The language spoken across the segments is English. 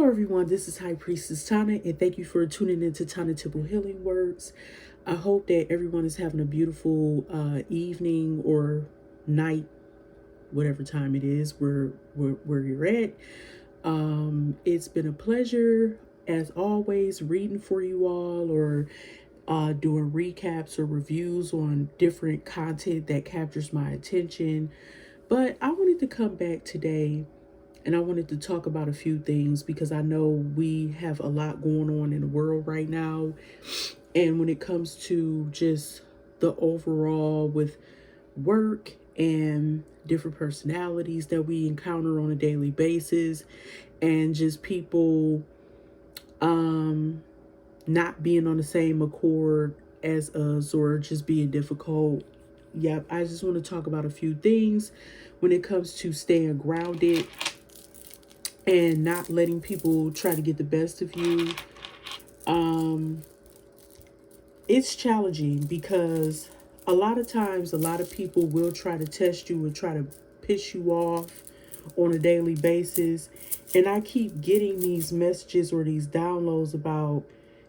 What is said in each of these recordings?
Hello, everyone. This is High Priestess Tana, and thank you for tuning into Tana Temple Healing Words. I hope that everyone is having a beautiful evening or night, whatever time it is, where you're at. It's been a pleasure, as always, reading for you all or doing recaps or reviews on different content that captures my attention. But I wanted to come back today and I wanted to talk about a few things because I know we have a lot going on in the world right now. And when it comes to just the overall with work and different personalities that we encounter on a daily basis, and just people not being on the same accord as us or just being difficult. Yep, I just want to talk about a few things when it comes to staying grounded and not letting people try to get the best of you. Um, it's challenging because a lot of times, a lot of people will try to test you and try to piss you off on a daily basis. And I keep getting these messages or these downloads about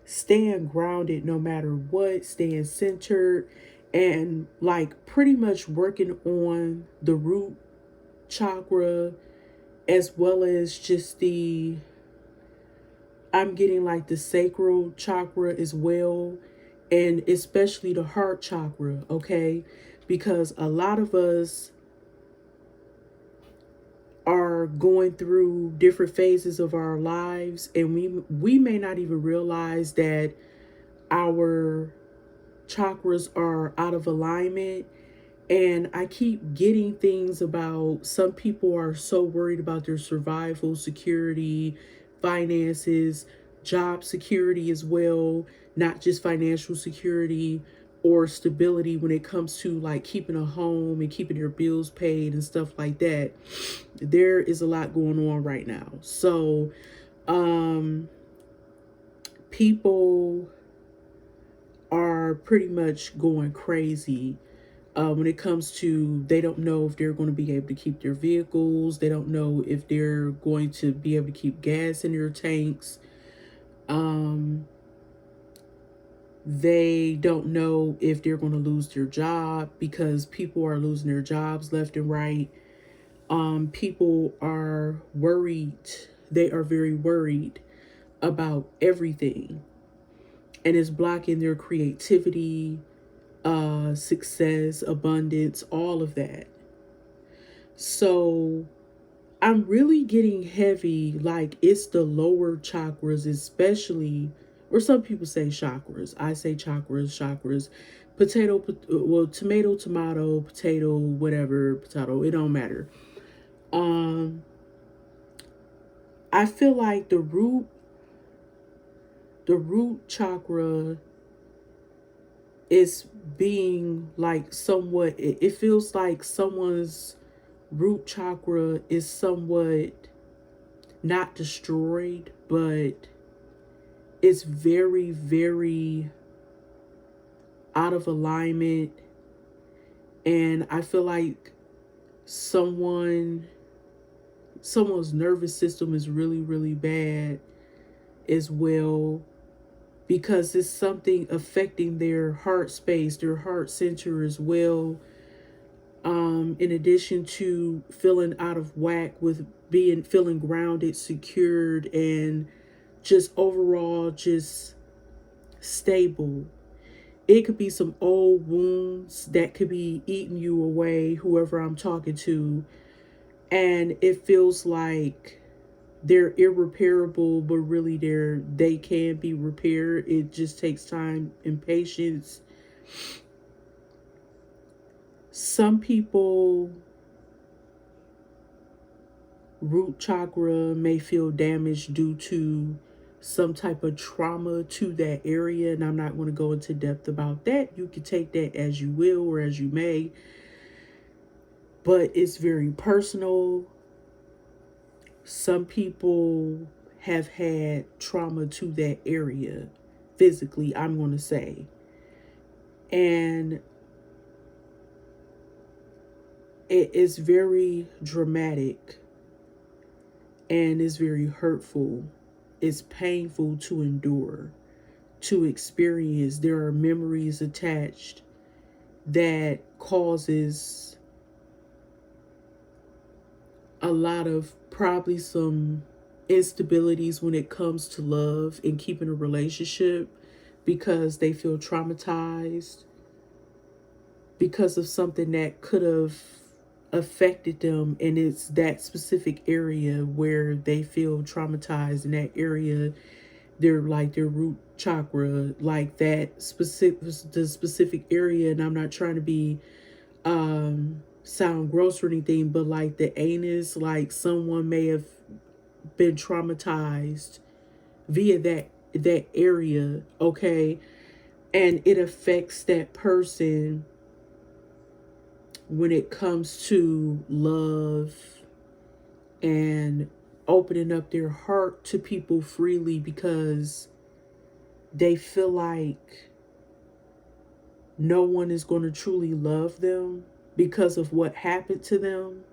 staying grounded no matter what, staying centered, and like pretty much working on the root chakra as well as just I'm getting like the sacral chakra as well, and especially the heart chakra, okay? Because a lot of us are going through different phases of our lives, and we may not even realize that our chakras are out of alignment. And I keep getting things about some people are so worried about their survival, security, finances, job security as well, not just financial security or stability when it comes to like keeping a home and keeping your bills paid and stuff like that. There is a lot going on right now. So, people are pretty much going crazy when it comes to they don't know if they're going to be able to keep their vehicles. They don't know if they're going to be able to keep gas in their tanks. They don't know if they're going to lose their job because people are losing their jobs left and right. People are worried. They are very worried about everything, and it's blocking their creativity, success, abundance, all of that. So I'm really getting heavy, like it's the lower chakras, especially, or some people say chakras. I say chakras. Well, tomato, potato, whatever, potato, it don't matter. Um, I feel like the root chakra is being like somewhat, it feels like someone's root chakra is somewhat not destroyed, but it's very, very out of alignment. And I feel like someone's nervous system is really, really bad as well, because it's something affecting their heart space, their heart center as well. In addition to feeling out of whack with feeling grounded, secured, and just overall just stable. It could be some old wounds that could be eating you away, whoever I'm talking to, and it feels like they're irreparable, but really they can be repaired. It just takes time and patience. Some people root chakra may feel damaged due to some type of trauma to that area, and I'm not going to go into depth about that. You can take that as you will or as you may, but it's very personal. Some people have had trauma to that area physically, I'm going to say, and it is very dramatic and is very hurtful. is painful to endure, to experience. There are memories attached that causes a lot of probably some instabilities when it comes to love and keeping a relationship, because they feel traumatized because of something that could have affected them, and it's that specific area where they feel traumatized. In that area, they're like their root chakra, like that specific, the specific area. And I'm not trying to be sound gross or anything, but like the anus, like someone may have been traumatized via that area, okay? And it affects that person when it comes to love and opening up their heart to people freely, because they feel like no one is going to truly love them because of what happened to them.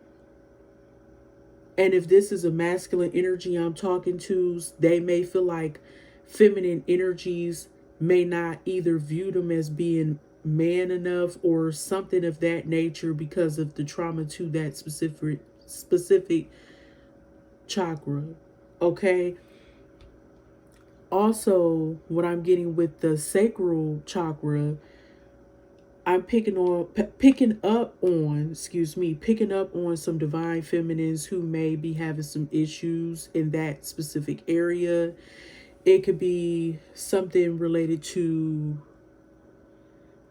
And if this is a masculine energy I'm talking to, they may feel like feminine energies may not either view them as being man enough or something of that nature because of the trauma to that specific chakra. Okay. Also, what I'm getting with the sacral chakra, I'm picking up on some divine feminines who may be having some issues in that specific area. It could be something related to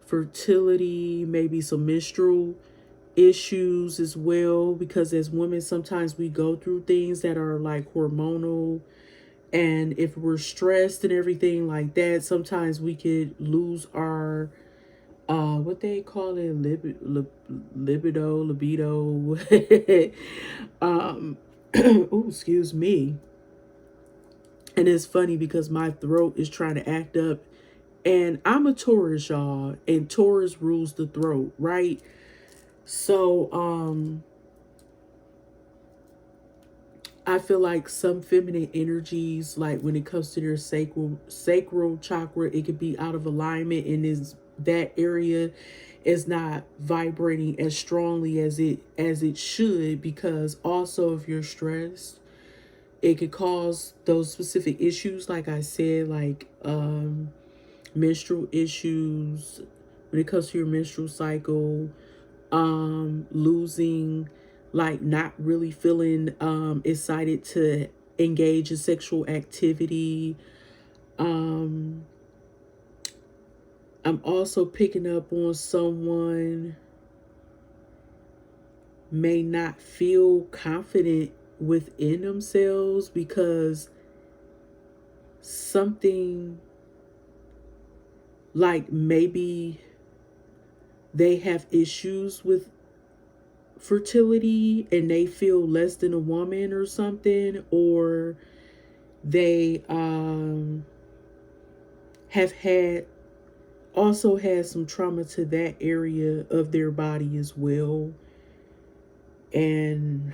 fertility, maybe some menstrual issues as well, because as women sometimes we go through things that are like hormonal, and if we're stressed and everything like that, sometimes we could lose our what they call it, libido. Oh, excuse me. And it's funny because my throat is trying to act up, and I'm a Taurus, y'all, and Taurus rules the throat, right? So I feel like some feminine energies, like when it comes to their sacral chakra, it could be out of alignment, and is that area is not vibrating as strongly as it should. Because also, if you're stressed, it could cause those specific issues, like I said, like menstrual issues when it comes to your menstrual cycle, losing, like not really feeling excited to engage in sexual activity. um I'm also picking up on someone may not feel confident within themselves because something, like maybe they have issues with fertility and they feel less than a woman or something, or they have had some trauma to that area of their body as well. And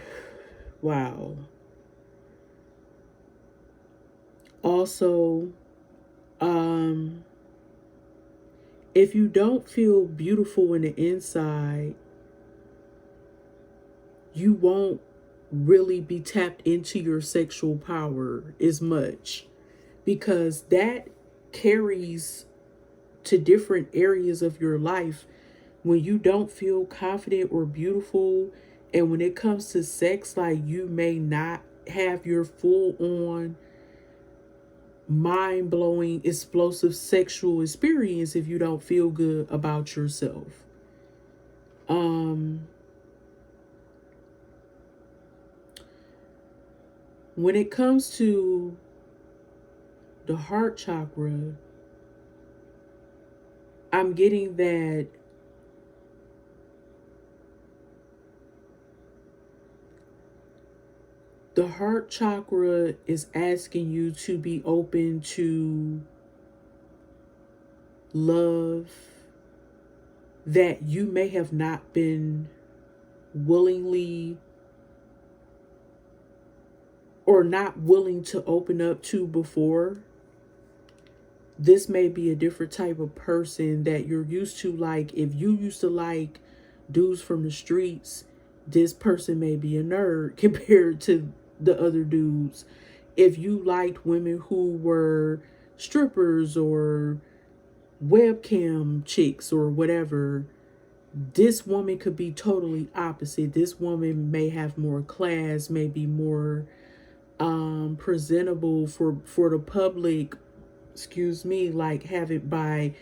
wow. Also, um if you don't feel beautiful in the inside, you won't really be tapped into your sexual power as much, because that carries to different areas of your life. When you don't feel confident or beautiful, and when it comes to sex, like you may not have your full on mind blowing explosive sexual experience if you don't feel good about yourself. Um when it comes to the heart chakra, I'm getting that the heart chakra is asking you to be open to love that you may have not been willingly or not willing to open up to before. This may be a different type of person that you're used to. Like, if you used to like dudes from the streets, this person may be a nerd compared to the other dudes. If you liked women who were strippers or webcam chicks or whatever, this woman could be totally opposite. This woman may have more class, may be more presentable for the public, excuse me, like have it by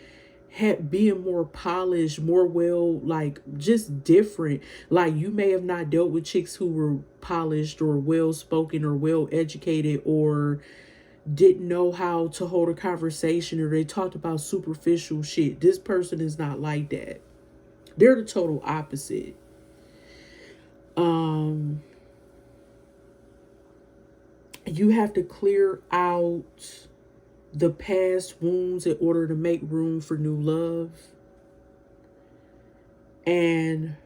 being more polished, more well, like just different. Like, you may have not dealt with chicks who were polished or well spoken or well educated, or didn't know how to hold a conversation, or they talked about superficial shit. This person is not like that. They're the total opposite. You have to clear out the past wounds in order to make room for new love. And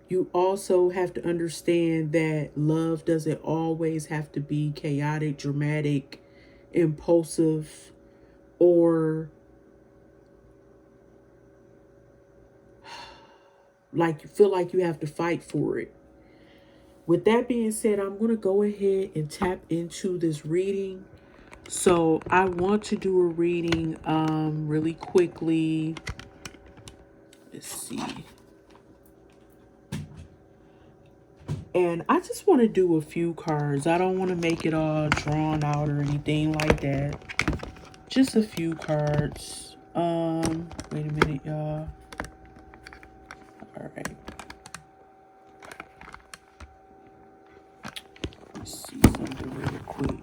you also have to understand that love doesn't always have to be chaotic, dramatic, impulsive, or like you feel like you have to fight for it. With that being said, I'm going to go ahead and tap into this reading. So I want to do a reading really quickly. Let's see. And I just want to do a few cards. I don't want to make it all drawn out or anything like that. Just a few cards. Wait a minute, y'all. All right. Let's see something really quick.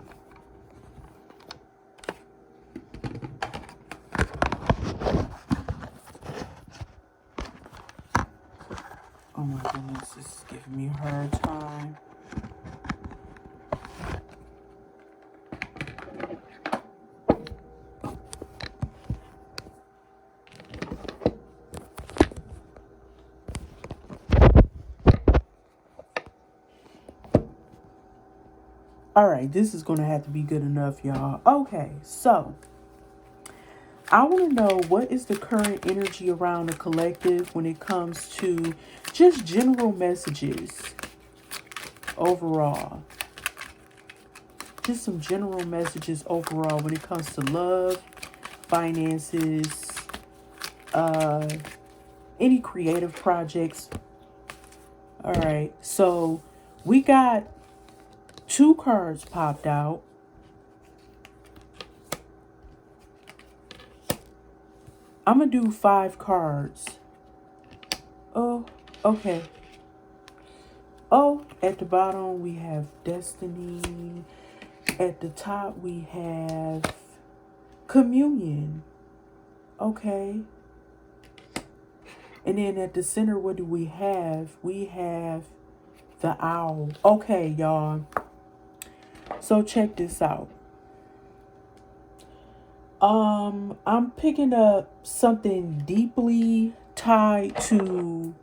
Oh my goodness, this is giving me a hard time. All right, this is going to have to be good enough, y'all. Okay, so I want to know, what is the current energy around the collective when it comes to just general messages overall. Just some general messages overall when it comes to love, finances, any creative projects. All right, so we got 2 cards popped out. I'm going to do 5 cards. Oh, okay. Oh, at the bottom we have Destiny. At the top we have Communion. Okay. And then at the center, what do we have? We have the Owl. Okay, y'all. So check this out. I'm picking up something deeply tied to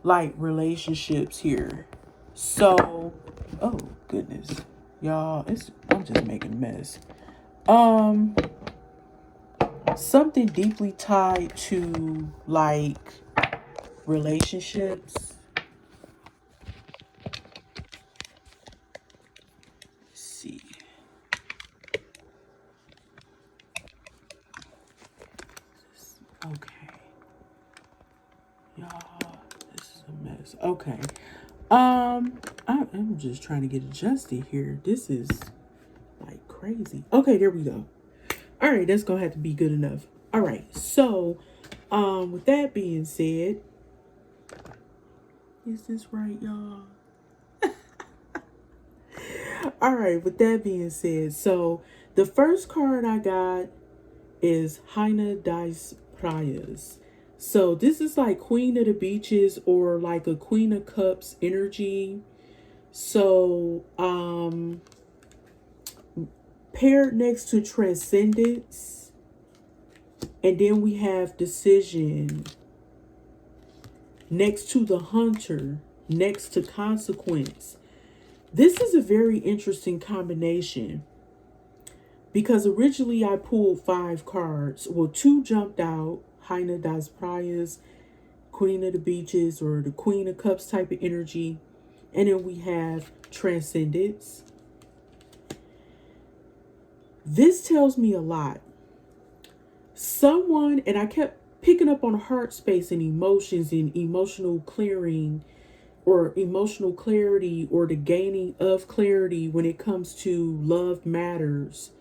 like relationships here. So, oh goodness, y'all, I'm just making a mess. Something deeply tied to like relationships. Let's see. Okay. Y'all, this is a mess. Okay. I'm just trying to get adjusted here. This is like crazy. Okay, there we go. All right, that's gonna have to be good enough. All right, so with that being said, is this right, y'all? All right, with that being said, so the first card I got is Reina das Praias. So this is like Queen of the Beaches, or like a Queen of Cups energy. So paired next to Transcendence. And then we have Decision next to the Hunter, next to Consequence. This is a very interesting combination because originally I pulled 5 cards. Well, 2 jumped out, Reina das Praias, Queen of the Beaches, or the Queen of Cups type of energy. And then we have Transcendence. This tells me a lot. Someone, and I kept picking up on heart space and emotions and emotional clearing or emotional clarity or the gaining of clarity when it comes to love matters.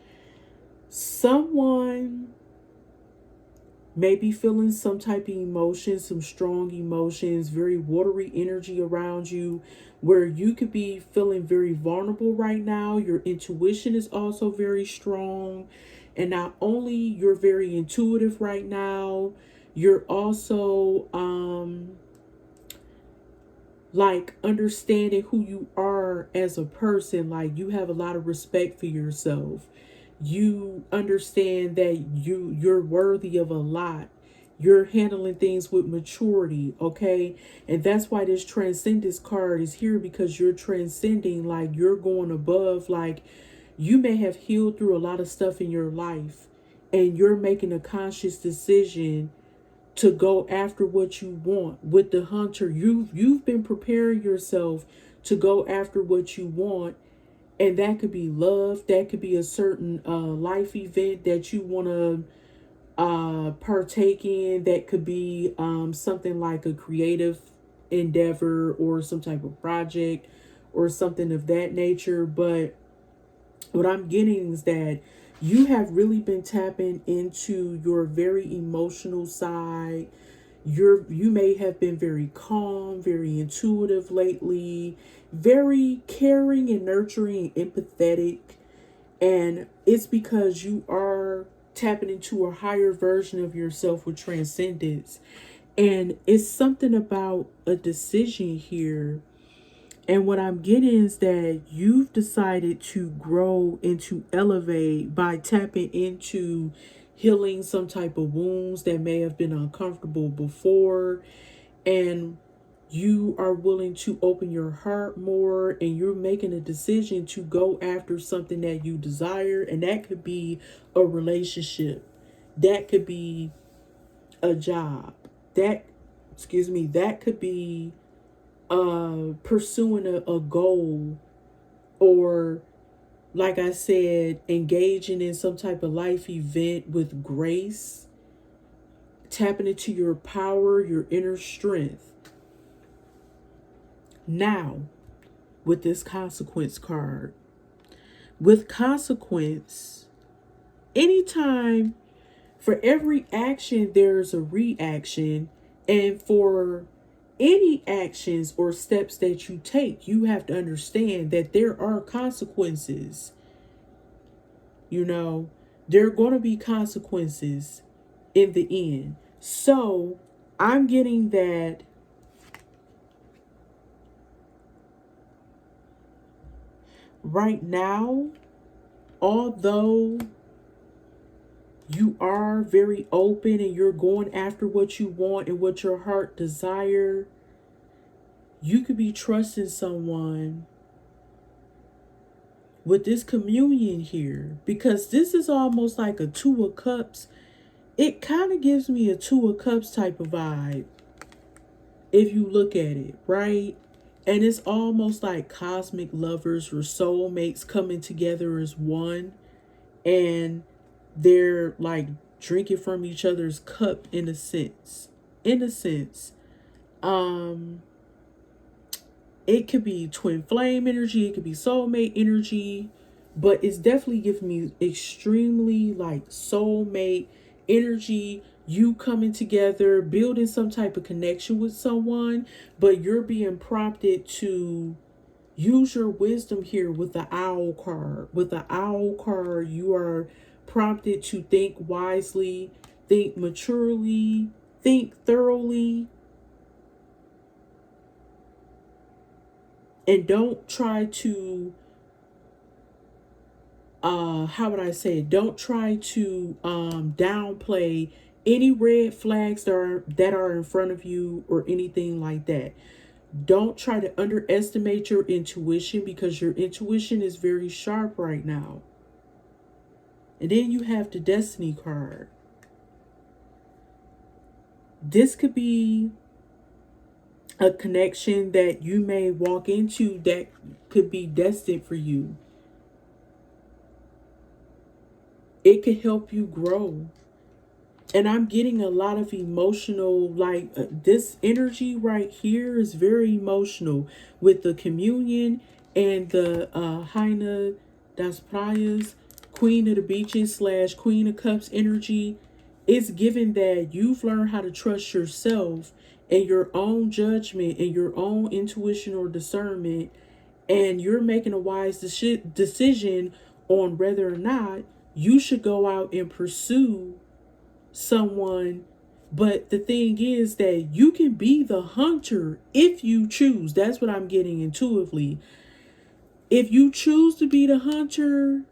Someone may be feeling some type of emotion, some strong emotions, very watery energy around you, where you could be feeling very vulnerable right now. Your intuition is also very strong. And not only you're very intuitive right now, you're also like understanding who you are as a person. Like you have a lot of respect for yourself. You understand that you're worthy of a lot. You're handling things with maturity, okay? And that's why this transcendence card is here, because you're transcending, like you're going above. Like you may have healed through a lot of stuff in your life, and you're making a conscious decision to go after what you want. With the hunter, you've been preparing yourself to go after what you want. And that could be love, that could be a certain life event that you want to partake in, that could be something like a creative endeavor or some type of project or something of that nature. But what I'm getting is that you have really been tapping into your very emotional side. You may have been very calm, very intuitive lately, very caring and nurturing and empathetic. And it's because you are tapping into a higher version of yourself with transcendence. And it's something about a decision here. And what I'm getting is that you've decided to grow and to elevate by tapping into healing some type of wounds that may have been uncomfortable before. And you are willing to open your heart more, and you're making a decision to go after something that you desire. And that could be a relationship, that could be a job, that could be pursuing a goal, or like I said, engaging in some type of life event with grace, tapping into your power, your inner strength. Now, with this consequence card, with consequence, anytime, for every action, there's a reaction. And for any actions or steps that you take, you have to understand that there are consequences. You know, there are going to be consequences in the end. So I'm getting that right now, although you are very open and you're going after what you want and what your heart desire, you could be trusting someone with this communion here, because this is almost like a 2 of Cups. It kind of gives me a 2 of Cups type of vibe if you look at it, right? And it's almost like cosmic lovers or soulmates coming together as one, and they're like drinking from each other's cup in a sense. In a sense. It could be twin flame energy, it could be soulmate energy, but it's definitely giving me extremely like soulmate energy. You coming together, building some type of connection with someone, but you're being prompted to use your wisdom here with the owl card. With the owl card, you are prompted to think wisely, think maturely, think thoroughly, and don't try to how would I say it? Don't try to any red flags that are in front of you or anything like that. Don't try to underestimate your intuition, because your intuition is very sharp right now. And then you have the Destiny card. This could be a connection that you may walk into that could be destined for you. It could help you grow. And I'm getting a lot of emotional, like this energy right here is very emotional with the communion and the Haina das Praias, Queen of the Beaches / Queen of Cups energy. It's given that you've learned how to trust yourself and your own judgment and your own intuition or discernment. And you're making a wise decision on whether or not you should go out and pursue someone. But the thing is that you can be the hunter if you choose. That's what I'm getting intuitively. If you choose to be the hunter,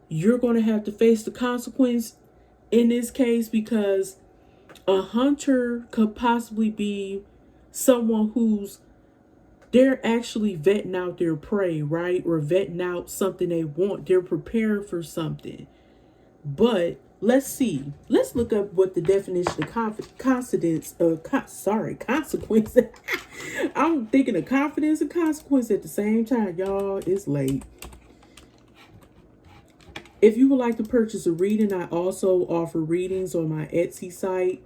you're going to have to face the consequence in this case, because a hunter could possibly be someone who's they're actually vetting out their prey, right? Or vetting out something they want. They're preparing for something. But let's see. Let's look up what the definition of consequence. I'm thinking of confidence and consequence at the same time, y'all. It's late. If you would like to purchase a reading, I also offer readings on my Etsy site.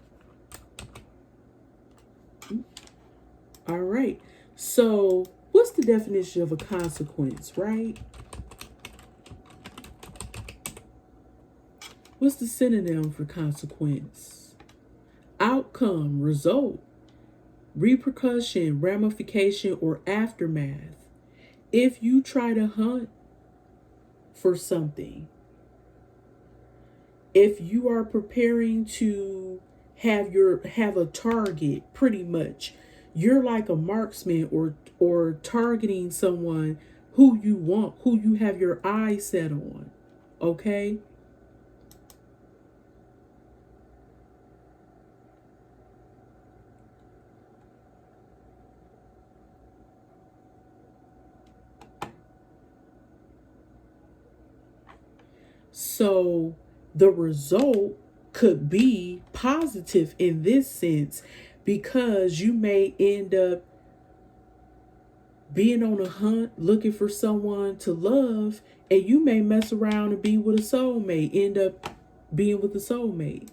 All right. So, what's the definition of a consequence, right? What's the synonym for consequence? Outcome, result, repercussion, ramification, or aftermath. If you try to hunt for something, if you are preparing to have a target, pretty much, you're like a marksman or targeting someone who you want, who you have your eyes set on. Okay? So the result could be positive in this sense, because you may end up being on a hunt looking for someone to love, and you may mess around and be with a soulmate, end up being with a soulmate.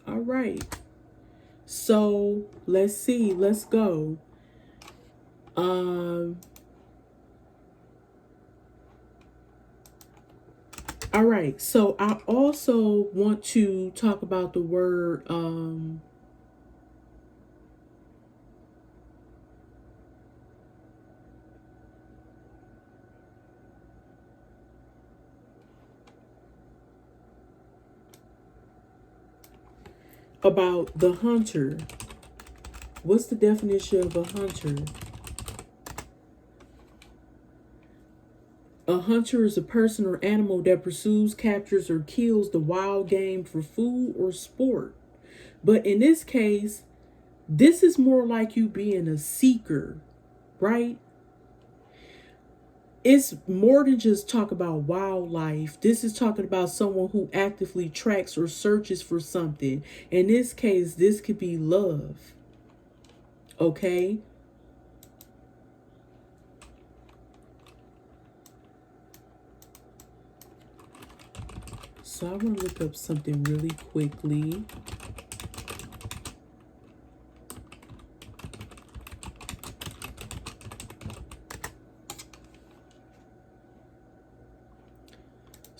All right. So let's see. Let's go. All right, so I also want to talk about the word about the hunter. What's the definition of a hunter? A hunter is a person or animal that pursues, captures, or kills the wild game for food or sport. But in this case, this is more like you being a seeker, right? It's more than just talk about wildlife. This is talking about someone who actively tracks or searches for something. In this case, this could be love. Okay? So I want to look up something really quickly.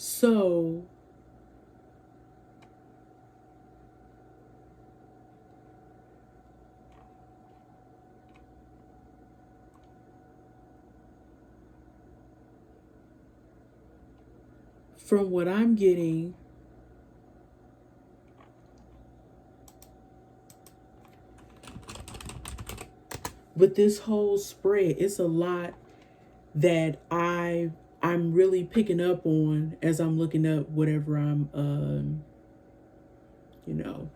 So from what I'm getting, with this whole spread, it's a lot that I'm really picking up on as I'm looking up whatever I'm you know.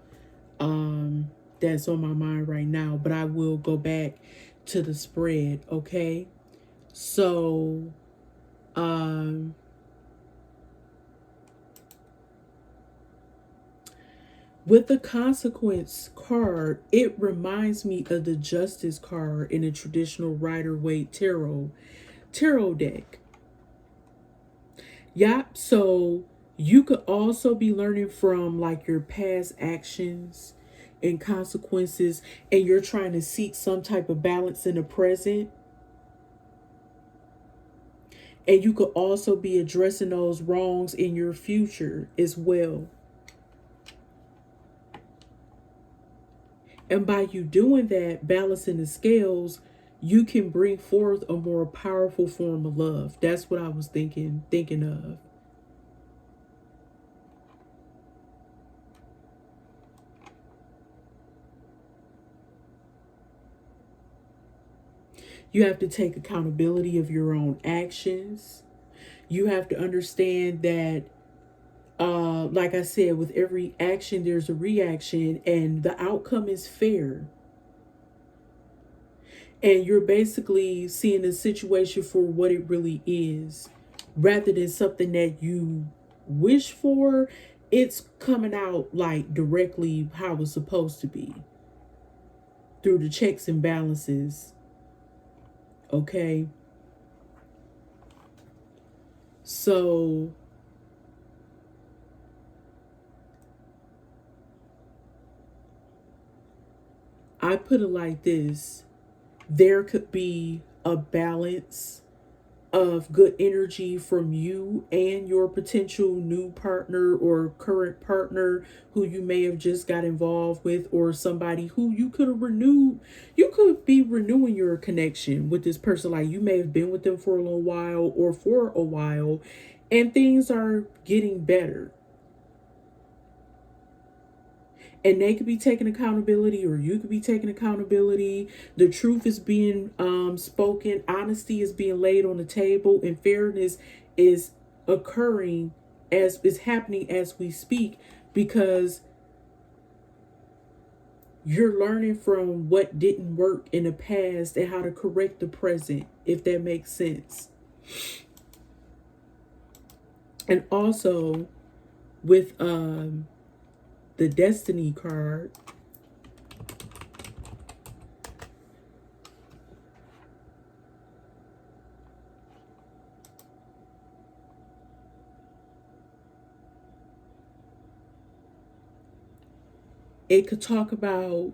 that's on my mind right now, but I will go back to the spread, okay? So, um, with the consequence card, it reminds me of the justice card in a traditional Rider-Waite tarot deck. Yeah, so you could also be learning from like your past actions and consequences, and you're trying to seek some type of balance in the present. And you could also be addressing those wrongs in your future as well. And by you doing that, balancing the scales, you can bring forth a more powerful form of love. That's what I was thinking of. You have to take accountability of your own actions. You have to understand that, like I said, with every action, there's a reaction, and the outcome is fair. And you're basically seeing the situation for what it really is rather than something that you wish for. It's coming out like directly how it's supposed to be through the checks and balances. Okay. So I put it like this: there could be a balance of good energy from you and your potential new partner or current partner who you may have just got involved with, or somebody who you could have renewed. You could be renewing your connection with this person. Like you may have been with them for a little while or for a while, and things are getting better. And they could be taking accountability, or you could be taking accountability. The truth is being spoken, honesty is being laid on the table, and fairness is occurring as is happening as we speak, because you're learning from what didn't work in the past and how to correct the present, if that makes sense. And also with the destiny card, it could talk about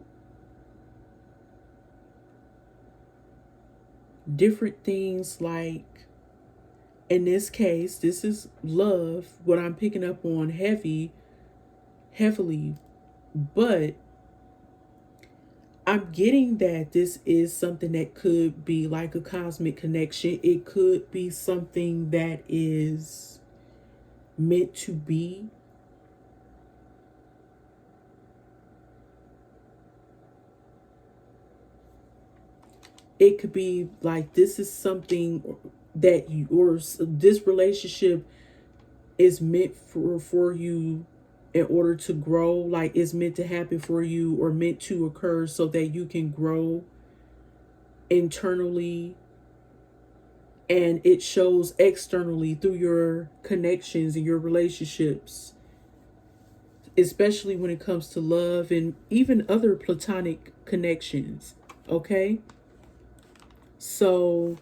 different things, like in this case, this is love, what I'm picking up on heavily, but I'm getting that this is something that could be like a cosmic connection. It could be something that is meant to be. It could be like this is something that you, or this relationship is meant for you in order to grow, like it's meant to happen for you or meant to occur so that you can grow internally, and it shows externally through your connections and your relationships, especially when it comes to love and even other platonic connections. Okay, so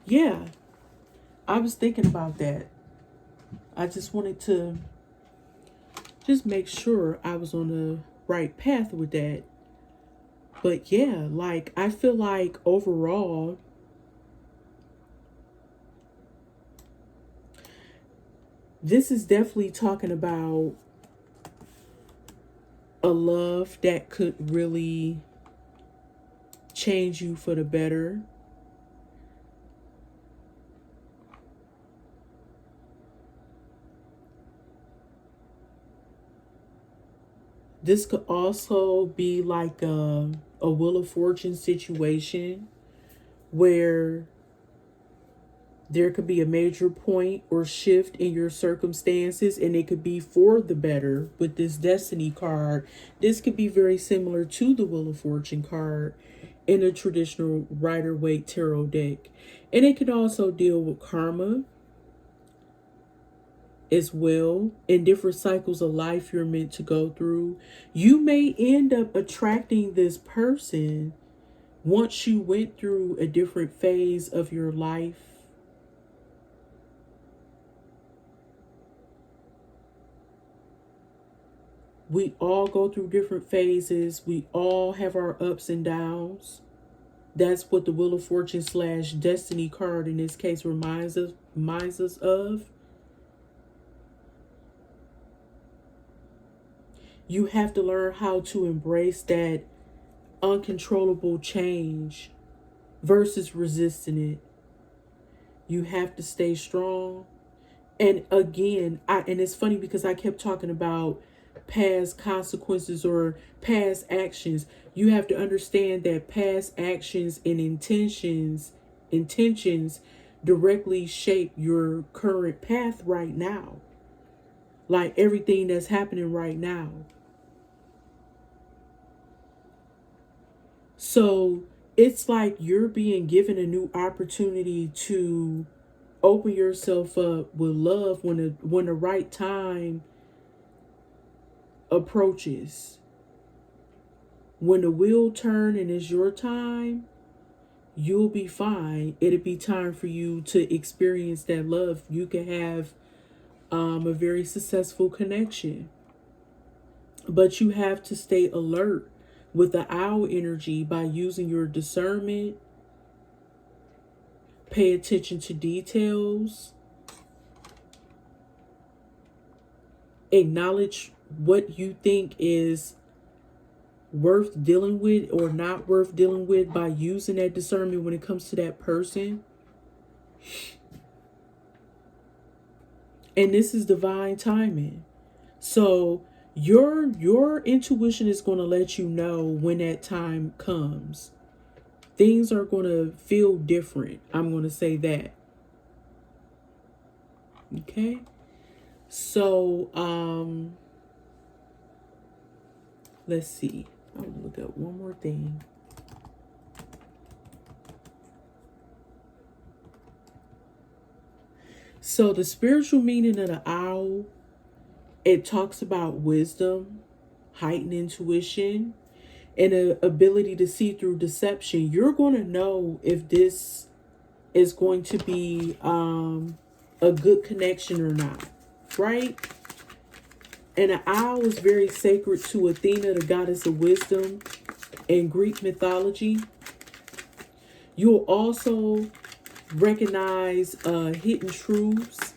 yeah, I was thinking about that. I just wanted to just make sure I was on the right path with that. But yeah, like I feel like overall, this is definitely talking about a love that could really change you for the better. This could also be like a Wheel of Fortune situation where There could be a major point or shift in your circumstances, and it could be for the better with this Destiny card. This could be very similar to the Wheel of Fortune card in a traditional Rider-Waite tarot deck. And it could also deal with karma as well, in different cycles of life you're meant to go through. You may end up attracting this person once you went through a different phase of your life. We all go through different phases. We all have our ups and downs. That's what the Wheel of Fortune / Destiny card in this case reminds us of. You have to learn how to embrace that uncontrollable change versus resisting it. You have to stay strong. And again, and it's funny because I kept talking about past consequences or past actions. You have to understand that past actions and intentions directly shape your current path right now. Like everything that's happening right now. So it's like you're being given a new opportunity to open yourself up with love when the right time approaches. When the wheel turn and it's your time, you'll be fine. It'll be time for you to experience that love. You can have a very successful connection. But you have to stay alert with the owl energy by using your discernment. Pay attention to details. Acknowledge what you think is worth dealing with or not worth dealing with by using that discernment when it comes to that person. And this is divine timing. So your intuition is going to let you know when that time comes. Things are going to feel different. I'm going to say that. Okay? So, let's see. I'm going to look up one more thing. So the spiritual meaning of the owl, it talks about wisdom, heightened intuition, and an ability to see through deception. You're going to know if this is going to be a good connection or not, right? And an owl is very sacred to Athena, the goddess of wisdom, in Greek mythology. You'll also recognize hidden truths